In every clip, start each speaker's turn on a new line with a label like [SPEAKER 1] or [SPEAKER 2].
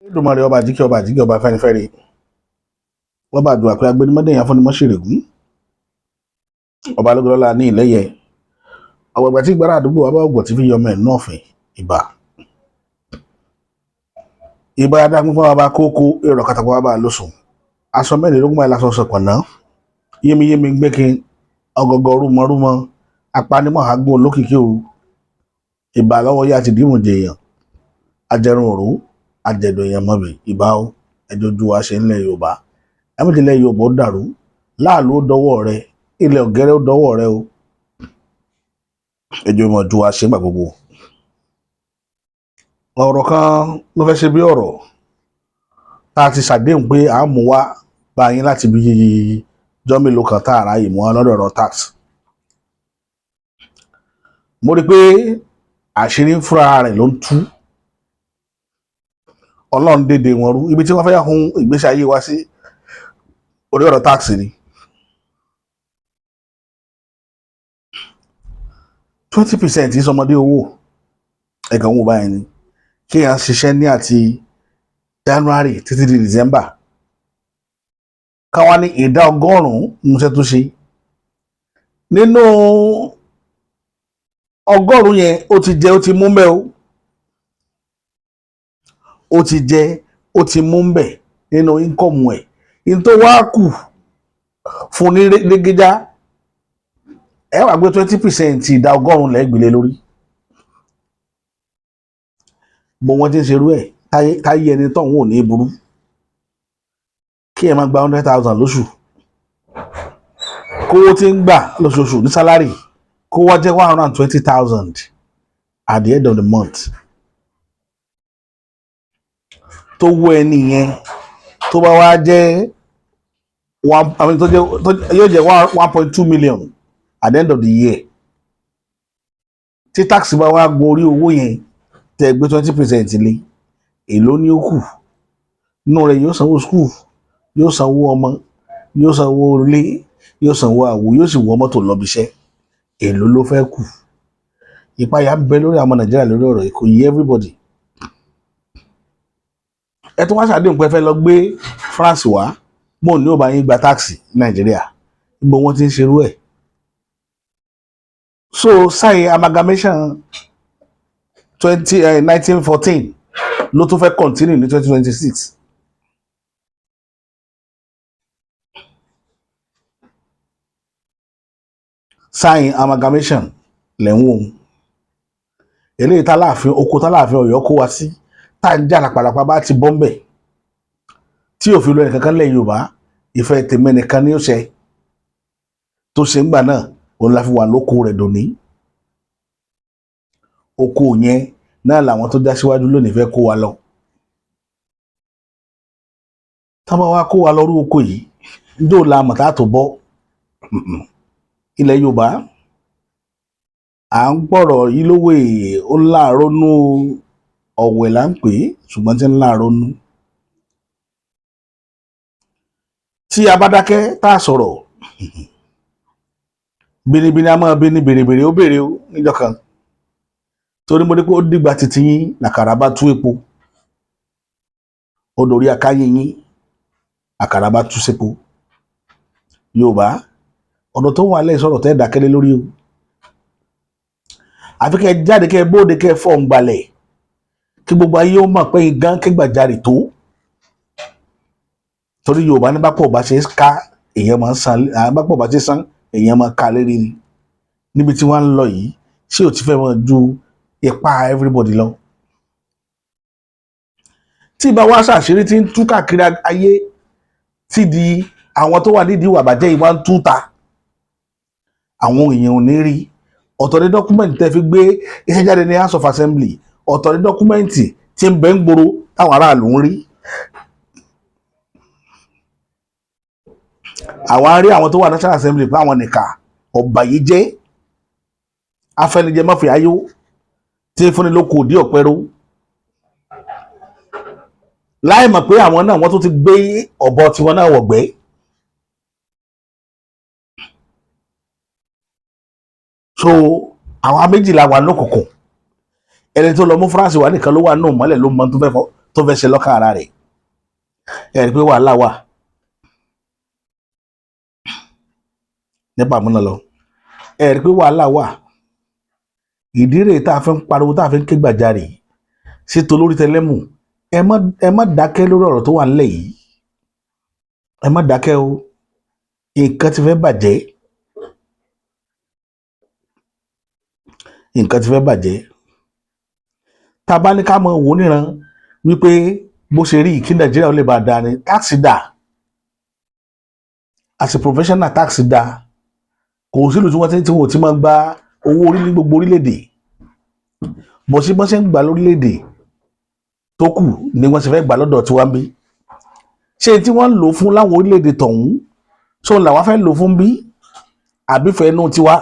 [SPEAKER 1] Olódùmarè ọba àjíkẹ́ ọba fẹ́nifẹ́re ọba àdùn àpẹ agbẹnimọ́dé yẹn fúnni mọ́ṣẹ̀rẹ̀gún ọba lọ́gọ́lọ́lá ní ìlẹ́yẹ ọ̀gbẹ̀gbẹ̀ tí gbára àdúgbò wa bá ọgbọ̀ tí fi yọmọ ẹ̀ náà fẹ̀ ìbà adágúnfọ́n wa bá kókó èrò kàtàkùn wa bá lóṣùn aṣọ mẹ́rìnlélógún báyìí lásán sọ pọ̀nà yémiyémi gbẹ́kin ọgọgọ rúmọrúmọ apanimọ̀ àgbo olókìkí òru ìbà lọ́wọ́ yá ti dìmú jèèyàn ajẹrun òru ajẹdọ èèyàn mọbì ìbà ó ẹjọjú wa ṣe ńlẹ̀ Yorùbá ẹmẹtìlẹ Yorùbá ó dàrú láàlú ó dọwọ́ rẹ ilẹ̀ ọ̀gẹ́rẹ́ ó dọwọ́ rẹ o ẹjọ ìmọ̀jú wa ṣe ń gbà gbogbo. Ọ̀rọ̀ kan ló fẹ́ ṣe bí ọ̀rọ̀ tá a ti ṣàdéhùn pé à ń mú wá bá yín láti bí jọ́ mélòó kan tá a ráyè mú wá lọ́dọ̀ ọ̀rọ̀ tax. Mo rí i pé àṣírí fúnra rẹ̀ ló ń tú Ọlọ́run dédé wọn rú ibi tí wọ́n fẹ́ hun ìgbésí ayé wa sí orí ọ̀rọ̀ tax ni. 20% ìsọmọdé owó ẹ̀gàn wò báyìí ni kéèyàn ṣiṣẹ́ ní àti January títí di December káwá ní ìdá 100 níṣẹ́ tó ṣe nínú 100 yẹn ó ti jẹ ó ti mú mbẹ ó ti jẹ ó ti mú mbẹ nínú íńkọ̀mù ẹ̀ ní tó wá kù fún ní régéjá ẹ wá gbé 20% ìdá 100 lẹ́gbẹ̀lẹ́ lórí bó wọ́n ti ń ṣerú ẹ̀ táyé ẹni tọ̀hún ò ní burú kí ẹ máa gba 100,000 lóṣù kówó tí ń gbà lóṣooṣù ní sálárì kó wá jẹ́ 120,000 at the end of the month tó wọ ẹni yẹn tó bá wá jẹ́ yóò jẹ́ 1.2 million at the end of the year tí táàkì bá wá gun orí owó yẹn tẹ́ gbé 20% lé èló ní ó kù nínú rẹ̀ yóò sanwó skul yóò sanwó ọmọ yóò sanwó ilé yóò sanwó àwo yóò sì wọ mọ́tò lọ bíṣẹ́ èló ló fẹ́ kù ìpayà ń bẹ lórí àwọn Nàìjíríà lórí ọ̀rọ̀ yìí kò yé everybody. Ẹ tún wá ṣàdéhùn pé ẹ fẹ́ lọ gbé France wá bóun ní ò bá yín gba táàkì Nàìjíríà gbogbo wọn ti ń ṣerú ẹ̀. So sáyé amalgamation 1914 ló tún fẹ́ continue ní 2026. Sáyé amalgamation lẹ́wọ̀n eléyìí táláàfin oko táláàfin Ọ̀yọ́ kó wa sí tá à ń jà lápàlàpà bá ti bọ́m̀bẹ̀ tí òfin lọ ẹnìkankan lẹ̀ Yorùbá ìfẹ́ tèmẹ́nìkan ní ó ṣe tó ṣe ń gbà náà òun la fi wà lóko rẹ̀ dòní oko yẹn náà làwọn tó já síwájú lónìí fẹ́ kó wa lọ tá bá wá kó wa lọ rú oko yìí njó la mọ̀ tá tó bọ́ ilẹ̀ Yorùbá à ń gbọ́rọ̀ yìí lówó ó láàárọ̀ nú ọ̀wẹ̀ là ń pè é ṣùgbọ́n tí ń láàárọ̀ nú tí a bá dákẹ́ tá a sọ̀rọ̀ bínibíní a máa bí ní bèrèbèrè ó bèrè ó níjọ́ kan torí mo rí pé ó dìgbà títí yín làkàrà bá tú epo ó dorí akáyé yín àkàrà bá tú sépo Yorùbá ọ̀dọ̀ tó wà lẹ́yìn sọ̀rọ̀ tẹ́ dákẹ́lé lórí o àfi kẹ́ jáde kẹ́ bóde kẹ́ fọ́ ń gbalẹ̀ kí gbogbo ayé ó mọ̀ pé igán kẹ́gbàjarè tó torí Yorùbá ní bá pọ̀ bá ṣe ká èèyàn máa ń san bá pọ̀ bá ṣe san èèyàn máa ká lérí ni níbi tí wọ́n ń lọ yìí ṣé ò ti fẹ́ mọ́ ju ipá everybody lọ tí ìbá wá ṣàṣírí tí ń tú káàkiri ayé tí di àwọn tó wà nídìí ìwà àbàjẹ́ yìí wá ń tú ta àwọn èèyàn ò ní rí ọ̀tọ̀ ní dọ́kúmẹ̀ntì tẹ́ fi gbé iṣẹ́ jáde ní House of Assembly ọ̀tọ̀ ní dọ́kúmẹ̀ntì tí ń bẹ ń gbòòrò táwọn aráàlú ń rí àwọn arí àwọn tó wà National Assembly pé àwọn nìka ọ̀bàyéjẹ́ afẹnijẹ mọ́fì ayó tí ń fúnni lóko òdí ọ̀pẹ́rú láì mọ̀ pé àwọn náà wọ́n tún ti gbé ọ̀bọ tiwọn náà wọ̀gbẹ́ so àwọn méjìlá wà lókùnkùn ẹni tó lọ mú France wà nìkan ló wà náà mọ́lẹ̀ ló mọ tó fẹ́ tó fẹ́ ṣe lọ́kàn ara rẹ̀ ẹ rí pé wàhálà wà nípa àmúná lọ ẹ rí pé wàhálà wà ìdí rèé tá a fi ń pariwo tá a fi ń ké gbàjarè sí tolórí tẹlẹ́mù ẹ má dákẹ́ lórí ọ̀rọ̀ tó wà nílẹ̀ yìí ẹ má dákẹ́ o nǹkan ti fẹ́ bàjẹ́ nǹkan ti fẹ́ bàjẹ́ tá a bá ní ká mọ wò níran wípé bó ṣe rí kí Nàìjíríà ó lè bá a dáa ni táàsì dà as a professional táàsì dà kò sílùú tí wọ́n ti máa gba owó orí ní gbogbo orílẹ̀-èdè bó ṣe ń gbà lórílẹ̀-èdè tó kù ni wọ́n ṣe fẹ́ gbà lọ́dọ̀ tí wọ́n ń bí ṣé tí wọ́n ń lò fún láwọn orílẹ̀-èdè tọ̀hún ṣó làwọn fẹ́ lò fún bí àbífẹ́ inú tiwa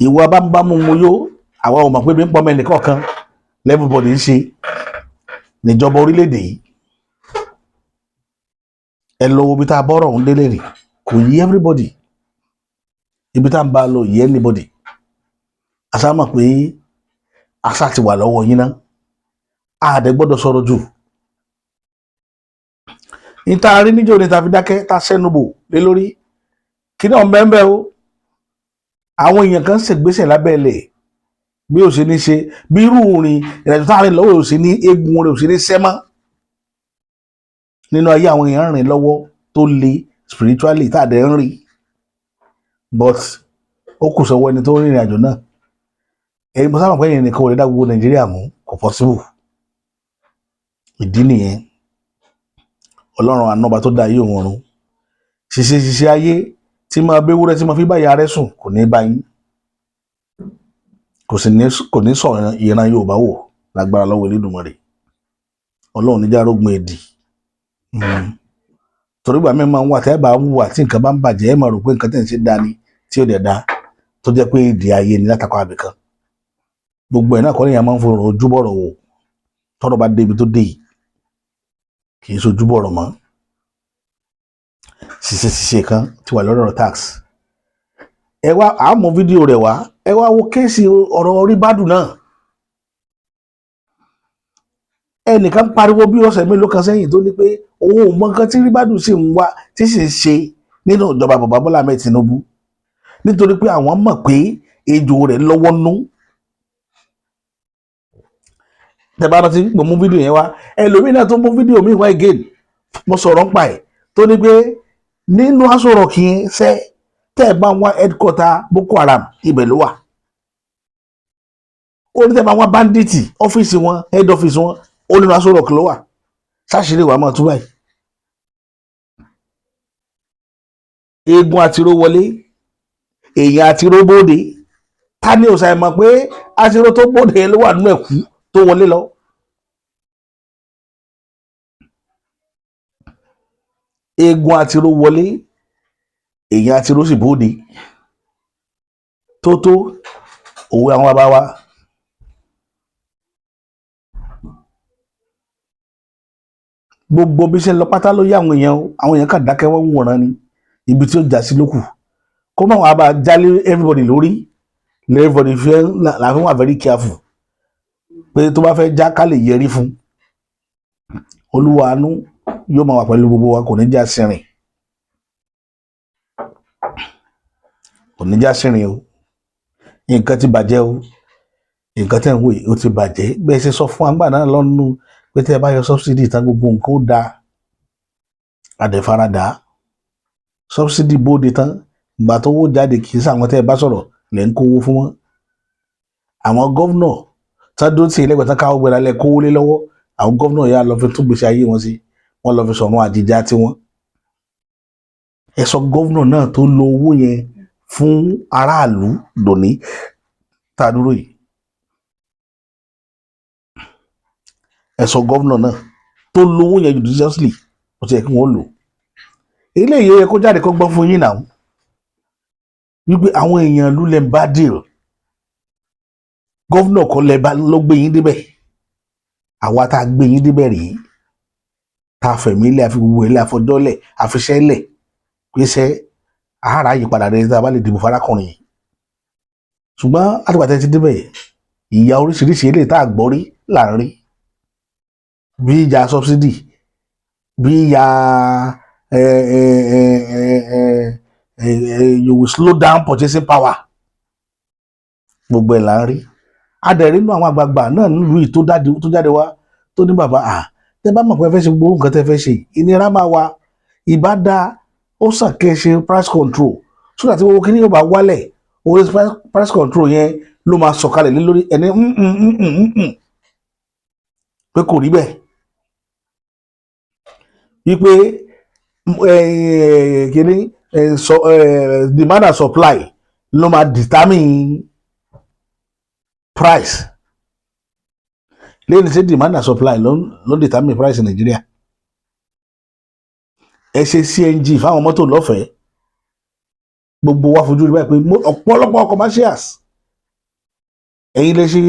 [SPEAKER 1] ìwà bámúbámú mo yó àwa ò mọ̀ pé bí ń pọ́nmọ́ ẹnìkọ̀ọ̀kan everybody ń ṣe níjọba orílẹ̀-èdè yìí ẹ lọ ibi tá a bọ́rọ̀ ń délé rè kò yí everybody ibi tá a ń bá a lọ yí anybody àṣà mọ̀ pé àṣà ti wà lọ́wọ́ yín náà àdẹ gbọ́dọ̀ sọ̀rọ̀ jù níta rí níjó ni ta fi dákẹ́ ta sẹ́nu bò lé lórí kí náà mẹ́ńbẹ́ o àwọn èèyàn kan ṣègbésẹ̀ lábẹ́ ilẹ̀ bí ó ṣe ní ṣe bí irú orin ìrìnàjò táàrin lọ́wọ́ ò sí ní eegun rẹ̀ ò sí ní sẹ́mọ́ nínú ayé àwọn èèyàn rìn lọ́wọ́ tó le spiritually táàdẹ̀ ń rí but ó kù sọ́wọ́ ẹni tó ń rìnrìn àjò náà ẹni mo sábà pé ẹ̀yìn nìkan ò lè dá gbogbo Nàìjíríà mú kò possible ìdí nìyẹn Ọlọ́run ànọ́ba tó dá ayé òun ọ̀run ṣiṣẹ́ ayé tí máa béwúrẹ́ tí máa fi báyà rẹ̀ sùn kò ní bá yín kò ní sọ ìran Yorùbá wò lágbára lọ́wọ́ Elédùmarè Ọlọ́run níjà rógun èdì torí gbà mí máa ń wà tẹ́ bá ń wà tí nǹkan bá ń bàjẹ́ ẹ máa rò pé nǹkan tẹ̀ ń ṣe dá ni tí ò dẹ̀ dá tó jẹ́ pé èdè ayé ni látàkọ́ àbìkan gbogbo ẹ̀ náà kọ́ lèèyàn máa ń fọ̀rọ̀ ojúbọ̀rọ̀ wò tọ́rọ̀ bá débi tó dé yìí kì í sojúbọ̀rọ̀ mọ́ ṣiṣẹ́ kan ti wà lọ́rọ̀ tax ẹ wá àmọ́ fídíò rẹ̀ wá ẹ wá wo kéèsì ọ̀rọ̀ Ribadu náà ẹnìkan pariwo bí ọ̀sẹ̀ mélòó kan sẹ́yìn tó ní pé òun ò mọ nǹkan tí Ribadu sì ń wá tí sì ń ṣe nínú ìjọba bàbá Bọ́lá Ahmed Tinubu nítorí pé àwọn mọ̀ pé ejò rẹ̀ lọ́wọ́ nú tẹ́bá rántí mo mú fídíò yẹn wá ẹlòmíràn náà tó mú fídíò mi wá again mo sọ̀rọ̀ ń pa ẹ̀ tó ní pé nínú Aso Rock yẹn ṣe tẹ́ ẹ̀ bá wá headquarter Boko Haram ibẹ̀ ló wà ó ní tẹ́ ẹ̀ bá wá bandits ọ́fíìsì wọn head office wọn ó nínú Aso Rock ló wà ṣáṣírí wàá mọ̀ tú báyìí eegun àtiró wọlé èèyàn àtiró bóde ta ni ò ṣàì mọ̀ pé àtiró tó bóde ló wà nínú ẹ̀kú tó wọlé lọ eegun àtiró wọlé èèyàn àtiró sì bóde tó òwe àwọn bàbá wa gbogbo bí ṣe ń lọ pátá ló yá àwọn èèyàn kàn dákẹ́ wọ́n wòran ni ibi tí ó já sí lókù kó má wàá bá jálé everybody lórí everybody fẹ́ làá wà very careful pé tó bá fẹ́ já ká lè yẹrí fún Olúwa àánú yóò máa wà pẹ̀lú gbogbo wa kò ní já sẹ́rìn o nǹkan ti bàjẹ́ o nǹkan tẹ̀ ń wò ó ti bàjẹ́ bẹ́ẹ̀ ṣe sọ fún àgbà náà lọ́nu pé tẹ́ ẹ bá yọ subsidy tán gbogbo nǹkan ó da àdẹ̀faradà subsidy bóde tán ìgbà tó wó jáde kì í sàwọn tẹ́ ẹ bá sọ̀rọ̀ lẹ́ ń kówó fún wọn àwọn gọ́vnọ̀ tádó tí ẹlẹ́gbẹ̀ẹ́ tán káwọ́ gbẹ̀rẹ̀ alẹ́ kówó lé lọ́wọ́ àwọn gọ́vnọ̀ yà lọ fi tún gbèsè ayé wọn sí wọ́n lọ fi sọ̀rọ̀ àjíjá tí wọ́n ẹ sọ gọ́vnọ̀ náà tó lo owó yẹn fún aráàlú dòní tá a dúró yìí ẹ sọ gọ́vnọ̀ náà tó lo owó yẹn judiciously ó ti yẹ kí wọ́n lò eléyìí yẹ kó jáde kó gbọ́ fún yín náà wípé àwọn èèyàn ìlú lẹ́ ń bá deal gọ́vnọ̀ kọ́ ló gbé yín débẹ̀ àwa tá a gbé yín débẹ̀ rèé tá a fẹ̀mí ilé àfi gbogbo ilé àfọjọ́lẹ̀ àfiṣẹ́lẹ̀ pèsè àárá yìí padà rẹ̀ tá a bá lè dìbò farakùnrin yìí ṣùgbọ́n àtìgbàtẹ́ ti débẹ̀ ìyà oríṣiríṣi eléyìí tá a gbọ́ rí là ń rí bí ìyà subsidy bí ìyà you will slow down purchasing power gbogbo ẹ̀ là ń rí adẹ̀rí nínú àwọn àgbààgbà náà nílùú yìí tó jáde wá tó ní bàbá tẹ bá mọ̀ pé ẹ fẹ́ ṣe gbogbo nǹkan tẹ fẹ́ ṣe ìnira máa wà ìbá dáa ó sàn kẹ́ ẹ ṣe price control so that owó kíní yóò bá wálẹ̀ owó price control yẹn ló máa sọ̀kalẹ̀ lé lórí ẹni pé kò rí bẹ́ẹ̀ wípé kíní demand and supply ló máa determine price lẹ́yìn tí demand and supply ló determine price in Nigeria ẹ ṣe CNG fáwọn mọ́tò lọ́fẹ̀ẹ́ gbogbo wa fojú rí báyìí pé ọ̀pọ̀lọpọ̀ commercials ẹ̀yin lè ṣe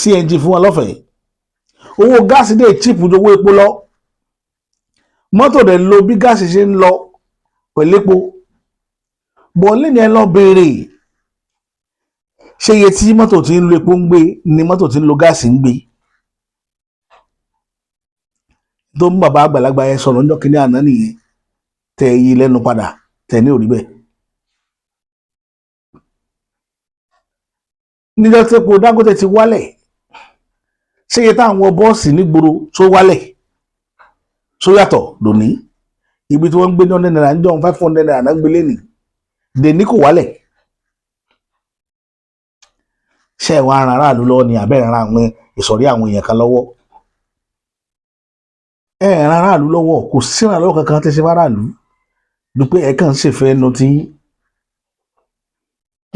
[SPEAKER 1] CNG fún wọn lọ́fẹ̀ẹ́ owó gáàsì dé cheap ju owó epo lọ mọ́tò dẹ̀ lo bí gáàsì ṣe ń lọ pẹ̀lú epo bọ̀ lẹ́ni ẹ lọ béèrè ṣé iye tí mọ́tò tí ń lo epo ń gbé ni mọ́tò tí ń lo gáàsì ń gbé tó ń bàbá àgbàlagbà yẹn sọ̀rọ̀ níjọ́ kínní àná nìyẹn tẹ yí lẹ́nu padà tẹ ní òrí bẹ́ẹ̀. níjọ́ tí epo Dangote ti wálẹ̀ ṣé iye táwọn bọ́ọ̀sì nígboro tó wálẹ̀ tó yàtọ̀ lónìí ibi tí wọ́n ń gbé ní ọ̀nẹ́ náírà ń jọ 500 náírà náà ń gbé lẹ́nìí dèní kò wálẹ̀ ṣé ẹ̀ wá ran aráàlú lọ́wọ́ ni àbẹ́rẹ́ ran àwọn ìsọ̀rí àwọn èèyàn kan lọ́wọ́ ẹ̀ ran aráàlú lọ́wọ́ kò sí ìrànlọ́wọ́ kankan tẹ́ ṣe fáráàlú dúpẹ́ ẹ̀ kàn ń ṣèfẹ́ ẹnu tí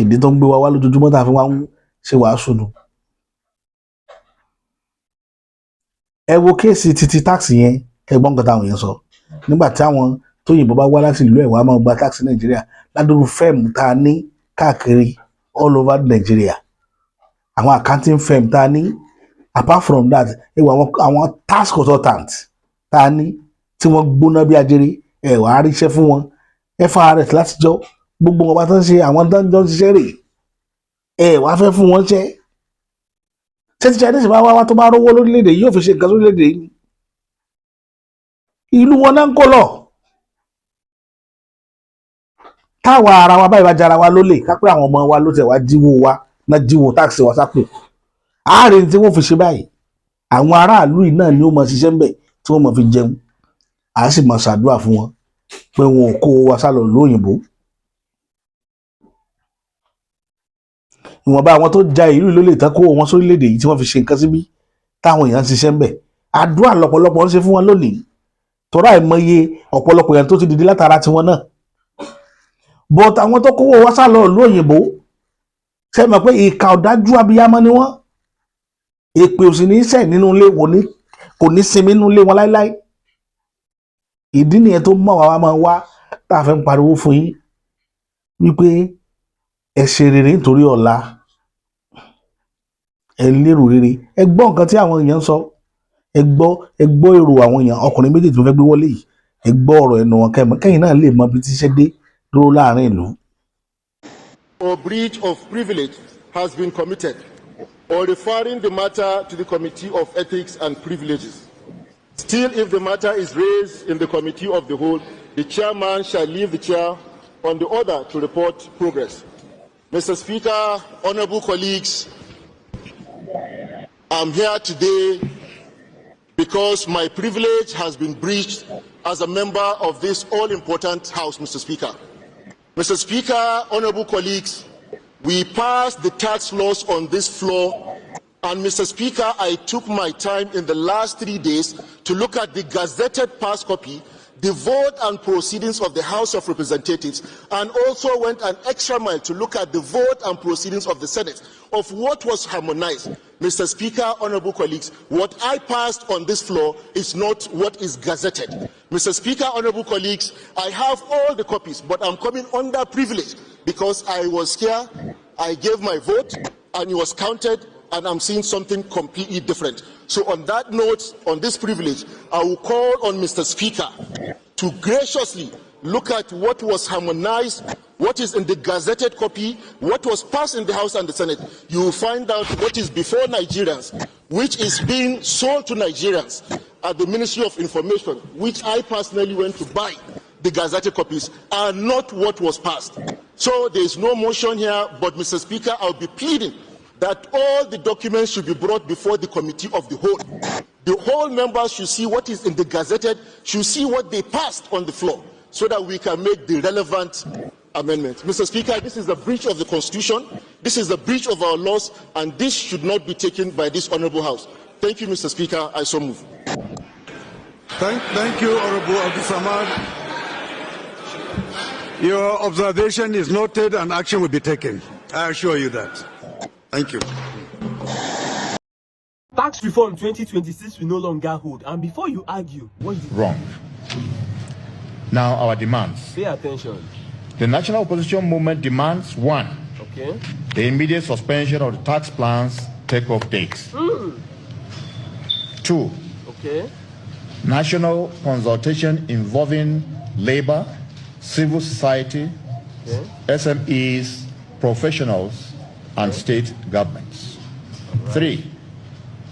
[SPEAKER 1] ìdí tó ń gbé wa wá lójoojúmọ́ tá a fi wá ń ṣe wàásù nù. ẹ wo kéèsì títí táàsì yẹn ẹgbọ́n nǹkan táwọn yẹn sọ nígbà tí àwọn tóyìnbó bá wá láti ìlú ẹ̀ wá máa gba táàsì Nàìjíríà ládùúgbò fẹ́ẹ̀mù tá a ní káàkiri all over Nigeria àwọn accounting firm tá a ní apart from that ewu àwọn tax consultant tá a ní tí wọ́n gbóná bí ajere ẹ̀ wá ríṣẹ́ fún wọn FRS látijọ́ gbogbo wọn bá tán ṣe àwọn dáńjọ́ ṣiṣẹ́ rè ẹ̀ wá fẹ́ fún wọn ṣẹ́ tẹ́tí Chinese bá wá tó bá rówó lórílẹ̀‐èdè yóò fi ṣe nǹkan lórílẹ̀‐èdè yìí ìlú wọn náà ń kó lọ táwa ara wa báyìí bá jara wa lólè kápẹ́ àwọn ọmọ wa ló tẹ̀ wá jíwó wa náà jíwó táàsì wa sápò àárín tí wọ́n fi ṣe báyìí àwọn aráàlú yìí náà ni ó máa ṣiṣẹ́ ń bẹ̀ tí wọ́n máa fi jẹun à á sì máa ṣàdúrà fún wọn pé wọn ò kó wa sálọ lóyìnbó ìwọ̀nba àwọn tó ja ìlú ló lè tán kó wọn sórílẹ̀-èdè yìí tí wọ́n fi ṣe nǹkan síbí táwọn èèyàn ń ṣiṣẹ́ ń bẹ̀ àdúrà lọ́pọ̀lọpọ̀ ń ṣe fún wọn lónìí tọ́ra ìmọye ọ̀pọ̀lọpọ̀ èèyàn tó ti dìde látara tiwọn náà but àwọn tó kówó wá sálọ ìlú òyìnbó ṣe mọ̀ pé ìkà ọ̀dájú abiyamọ ni wọ́n èpè òsì ní sẹ̀ nínú ilé kò ní sinmi nínú ilé wọn láíláí ìdí nìyẹn tó mọ̀ wá máa wá tá a fẹ́ ń pariwo fún yín wípé ẹ ṣe rere nítorí ọ̀la ẹ lérò rere ẹ gbọ́ nǹkan tí àwọn èèyàn ń sọ ẹ gbọ́ èrò àwọn èèyàn ọkùnrin méjì tó fẹ́ gbé wọlé yìí ẹ gbọ́ ọ̀rọ̀ ẹnu wọn kẹ́yìn náà lè mọ bí tíṣẹ́ dé dúró láàrin ìlú.
[SPEAKER 2] Or breach of privilege has been committed, or referring the matter to the Committee of Ethics and Privileges. Still, if the matter is raised in the Committee of the Whole, the chairman shall leave the chair on the order to report progress. Mr. Speaker, honorable colleagues, I'm here today because my privilege has been breached as a member of this all-important House, Mr. Speaker. Mr. Speaker, honorable colleagues, we passed the tax laws on this floor, and Mr. Speaker, I took my time in the last 3 days to look at the gazetted pass copy, the vote and proceedings of the House of Representatives, and also went an extra mile to look at the vote and proceedings of the Senate, of what was harmonized. Mr. Speaker, honorable colleagues, what I passed on this floor is not what is gazetted. Mr. Speaker, honorable colleagues, I have all the copies, but I'm coming under privilege because I was here, I gave my vote, and it was counted, and I'm seeing something completely different. So on that note, on this privilege, I will call on Mr. Speaker to graciously look at what was harmonized, what is in the gazetted copy, what was passed in the House and the Senate. You will find out what is before Nigerians, which is being sold to Nigerians at the Ministry of Information, which I personally went to buy. The gazetted copies are not what was passed. So there is no motion here, but Mr. Speaker, I'll be pleading that all the documents should be brought before the committee of the whole. The whole members should see what is in the gazetted, should see what they passed on the floor, so that we can make the relevant amendments. Mr. Speaker, this is a breach of the Constitution, this is a breach of our laws, and this should not be taken by this Honorable House. Thank you, Mr. Speaker. I so move.
[SPEAKER 3] Thank you, Honorable Abdul Samad. Your observation is noted and action will be taken. I assure you that. Thank you.
[SPEAKER 4] Tax reform 2026 will no longer hold. And before you argue, what is it?
[SPEAKER 5] Wrong. Now our demands.
[SPEAKER 4] Pay attention.
[SPEAKER 5] The National Opposition Movement demands 1.
[SPEAKER 4] Okay.
[SPEAKER 5] The immediate suspension of the tax plan's takeoff date. 2.
[SPEAKER 4] Okay.
[SPEAKER 5] National consultation involving labor, civil society,
[SPEAKER 4] Okay.
[SPEAKER 5] SMEs, professionals, and state governments. 3.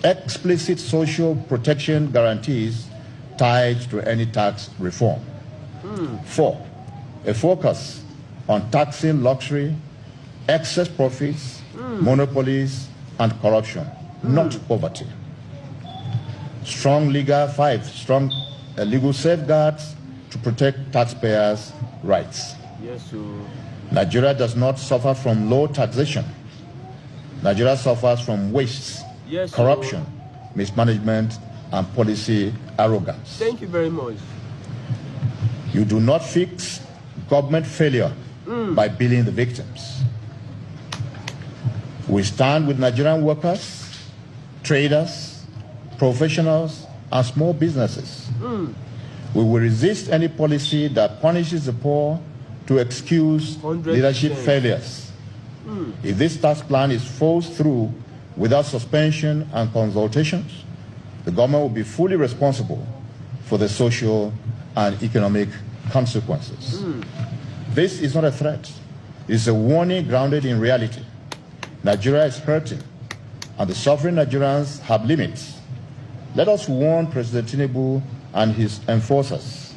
[SPEAKER 5] Explicit social protection guarantees tied to any tax reform. 4. A focus on taxing luxury, excess profits, monopolies, and corruption, not poverty. Strong legal legal safeguards to protect taxpayers' rights.
[SPEAKER 4] Yes, sir.
[SPEAKER 5] Nigeria does not suffer from low taxation. Nigeria suffers from wastes,
[SPEAKER 4] Yes, sir.
[SPEAKER 5] corruption, mismanagement, and policy arrogance.
[SPEAKER 4] Thank you very much.
[SPEAKER 5] You do not fix government failure by billing the victims. We stand with Nigerian workers, traders, professionals, and small businesses. We will resist any policy that punishes the poor to excuse
[SPEAKER 4] 100%.
[SPEAKER 5] leadership failures. If this tax plan is forced through without suspension and consultations, the government will be fully responsible for the social and economic consequences. This is not a threat. It's a warning grounded in reality. Nigeria is hurting, and the suffering Nigerians have limits. Let us warn President Tinubu and his enforcers.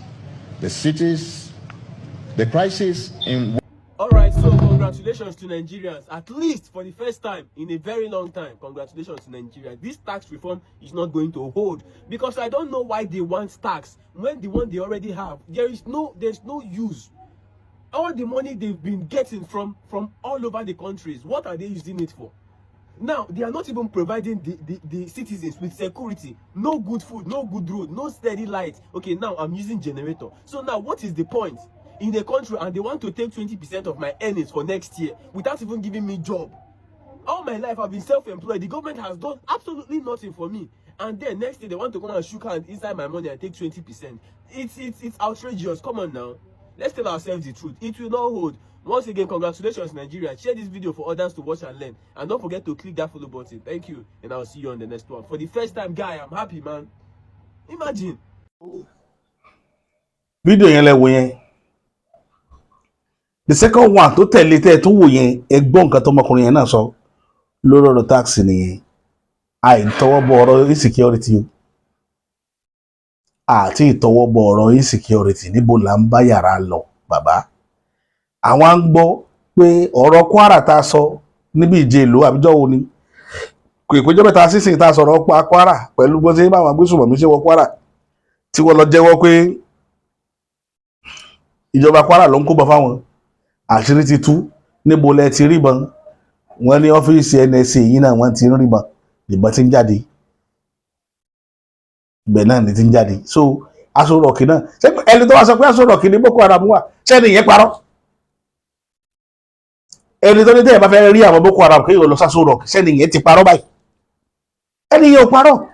[SPEAKER 5] The crisis in...
[SPEAKER 4] All right, so congratulations to Nigerians. At least for the first time in a very long time, congratulations to Nigeria. This tax reform is not going to hold, because I don't know why they want tax when the one they already have, there's no use. All the money they've been getting from all over the countries, what are they using it for? Now, they are not even providing the citizens with security. No good food, no good road, no steady light. Okay, now I'm using generator. So now what is the point? In the country, and they want to take 20% of my earnings for next year without even giving me job. All my life I've been self-employed. The government has done absolutely nothing for me. And then next year they want to come and shook hand inside my money and take 20%. It's outrageous. Come on now. Let's tell ourselves the truth. It will not hold. Once again, congratulations, Nigeria. Share this video for others to watch and learn. And don't forget to click that follow button. Thank you. And I'll see you on the next one. For the first time, guy, I'm happy, man. Imagine.
[SPEAKER 1] Video yẹn lẹ wò yẹn. The second one tó tẹ̀lé tẹ́ tó wò yẹn, ẹ gbọ́ nǹkan tọmọkùnrin yẹn náà sọ lórí ọ̀rọ̀ tax nìyẹn. Àìtọwọ́bọ ọ̀rọ̀ insecurity o. Àti ìtọwọ́bọ ọ̀rọ̀ insecurity níbo là ń bá yàrá lọ, bàbá. Àwọn ń gbọ́ pé ọ̀rọ̀ Kwara tá sọ níbi ìjẹ́lò àbíjọ́ wo ni. Kò ìpéjọ́ mẹ́ta sísìn tá sọ̀rọ̀ pa Kwara pẹ̀lú bó ṣe bá àwọn agbésùnmọ̀mí ṣe wọ Kwara tí wọ́n lọ jẹ́wọ́ pé ìjọba Kwara ló ń kó bọ fáwọn. Àṣírí ti tú, níbo lẹ ti ríbọn. Wọ́n ní ọ́fíìsì NSA yìí náà wọ́n ti ń ríbọn, ìbọn ti ń jáde. Ibẹ̀ náà ni ti ń jáde. So Aso Rock náà, ẹni tó wá sọ pé Aso Rock ní Boko Haram wà, ṣẹ́ni ìyẹn parọ́. Ẹni tó ní tẹ́yẹ̀ bá fẹ́ rí àwọn Boko Haram kéèyàn lọ sí Aso Rock, ṣẹ́ni ìyẹn ti parọ́ báyìí. Ẹni ìyẹn ò parọ́.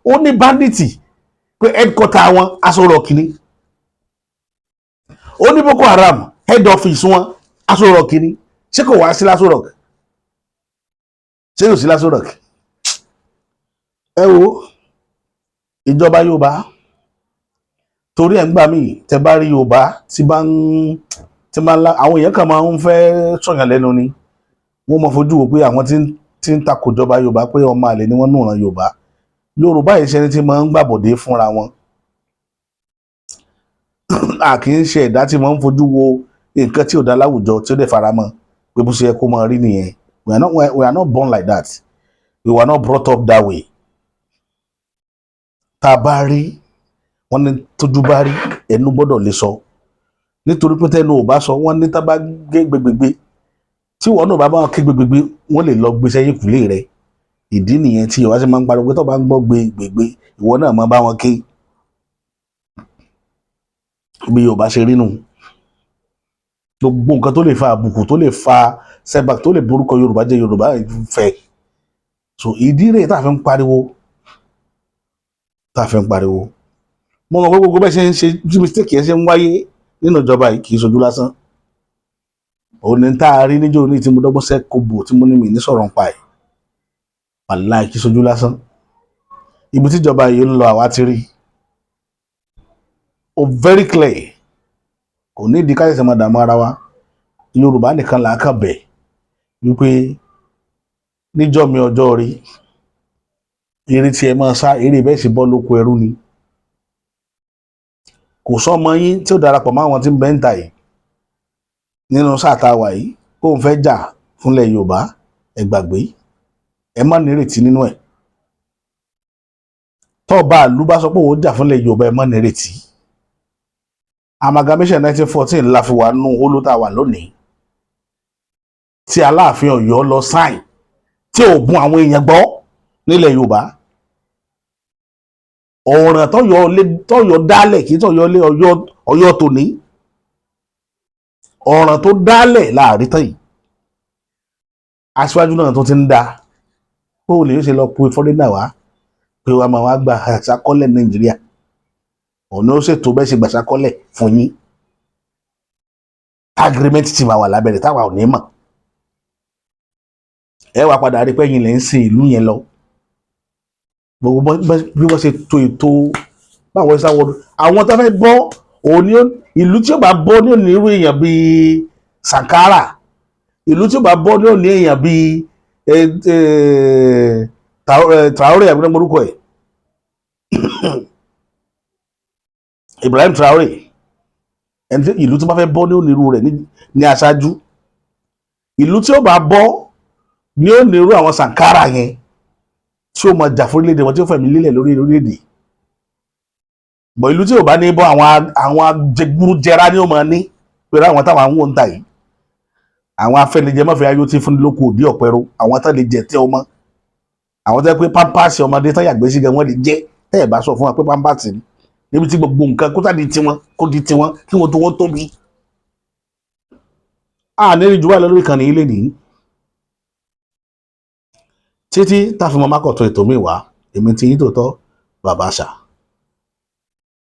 [SPEAKER 1] Ó ní bandits pé headquarter wọn Aso Rock ni. Ó ní Boko Haram head office wọn Aso Rock ni. Ṣé kò wá sí Aso Rock? Ṣé kò sí Aso Rock? Ẹ wo ìjọba Yorùbá torí ẹ̀ ń gbà mí tẹ bá rí Yorùbá tí máa ń àwọn èèyàn kan máa ń fẹ́ sọ̀yàn lẹ́nu ni wọ́n mọ̀ fojú wò pé àwọn tí ń takò ìjọba Yorùbá pé ọmọ àlè ni wọ́n nùràn Yorùbá yìí ṣẹni tí máa ń gbàbọ̀dé fúnra wọn a kì í ṣe ẹ̀dá tí máa ń fojú wo nǹkan tí ò dá láwùjọ tí ó dẹ̀ faramọ́ pé bó ṣe yẹ kó máa rí nìyẹn we are not born like that we were not brought up that way tá a bá rí wọ́n ní tójú bá rí ẹnu gbọ́dọ̀ lè sọ nítorí pé tẹnu ò bá sọ wọ́n ní tá bá gé gbégbégbé tí wọ́n náà bá wọn ké gbégbégbé wọ́n lè lọ gbé sẹ́yìn kùlé rẹ̀ ìdí nìyẹn tí Yorùbá ṣe máa ń pariwo pé tó bá ń gbọ́ gbégbégbé ìwọ náà máa bá wọn ké bí Yorùbá ṣe rí nù gbogbo nǹkan tó lè fa àbùkù tó lè fa setback tó lè borúkọ Yorùbá jẹ́ Yorùbá fẹ́ so ìdí rẹ̀ tá a fi ń pariwo mo mọ̀ pé gbogbo bẹ́ẹ̀ ṣe ń ṣe tí mistake yẹn ṣe ń wáyé nínú ìjọba yìí kì í ṣojú lásán òní tá a rí níjó ní tí mo dọ́gbọ́n sẹ́kọ̀ bò tí mo ní mi ní sọ̀rọ̀ ń pa ẹ̀ wàláì kì í ṣojú lásán ibi tíjọba yìí ń lọ àwa ti rí o very clear kò ní ìdí káyọ̀sẹ̀ máa dààmú ara wa Yorùbá nìkan là á kàn bẹ̀ wípé níjọ́ mi ọjọ́ rí eré tí ẹ máa sá eré bẹ́ẹ̀ sì bọ́ lóko ẹrú ni kò sọ́mọ yín tí ó darapọ̀ mọ́ àwọn tí ń bẹ ń ta yìí nínú sáà tá a wà yìí kó ń fẹ́ jà fúnlẹ̀ Yorùbá ẹ gbàgbé ẹ má nírètí nínú ẹ̀ tọ́ọ̀bá àlú bá sọ pé òun jà fúnlẹ̀ Yorùbá ẹ má nírètí amalgamation 1914 la fi wà nù hóló tá a wà lónìí tí Aláàfin Ọ̀yọ́ lọ sáìn tí ò bùn àwọn èèyàn gbọ́ nílẹ̀ Yorùbá ọ̀ràn tọ́yọ̀ dálẹ̀ kì í tọ́yọ̀ lé Ọ̀yọ́ tòní ọ̀ràn tó dálẹ̀ láàrin tán yìí aṣíwájú náà tó ti ń da ó lè ṣe lọ pe fọ́rẹ́nà wá pé wàá máa wá gba àṣàkọ́lẹ̀ Nàìjíríà ọ̀nà ó ṣètò bẹ́ẹ̀ ṣe gbàṣàkọ́lẹ̀ fún yín agreement ti máa wà lábẹ́rẹ́ táwa ò ní mọ̀ ẹ wá padà rí pẹ́yìn lẹ́ ń sin ìlú yẹn lọ gbogbo bí wọ́n ṣe to ètò báwọn ẹ sáwọ́dún àwọn tó fẹ́ bọ́ òní ìlú tí ó bá bọ́ ní òní irú èèyàn bíi Sankara ìlú tí ó bá bọ́ ní òní èèyàn bíi Traore àbúrò morúkọ ẹ̀ Ibrahim Traore ìlú tí ó bá fẹ́ bọ́ ní òní irú rẹ̀ ní aṣáájú ìlú tí ó bá bọ́ ní òní irú àwọn Sankara yẹn tí ó máa jà fún orílẹ̀-èdè wọn tí ó fẹ̀mí lélẹ̀ lórí orílẹ̀-èdè bọ̀ ìlú tí ò bá ní bọ́ àwọn ajẹgbúrújẹra ni ó máa ní pẹ̀lú àwọn táwọn àwọn ń ta yìí àwọn afẹnijẹ mọ́fẹ́ ayé tí fún lóko òdí ọ̀pẹ̀rọ àwọn tó lè jẹ tẹ́ ọmọ àwọn tó yẹ pé pampasì ọmọdé tó yàgbé sí gan wọ́n lè jẹ́ tẹ́ ẹ̀ bá sọ fún wa pé pampasì ni níbi tí gbogbo nǹkan kó tàbí tiwọn kó di tiwọn kí wọ́n tó wọ́n tóbi. a ní ìjú wà lórí ìkànnì ilé nìyí títí táfi mọ́ mákọ̀tún ètò mi wá èmi ti yín tòótọ́ bàbá àṣà.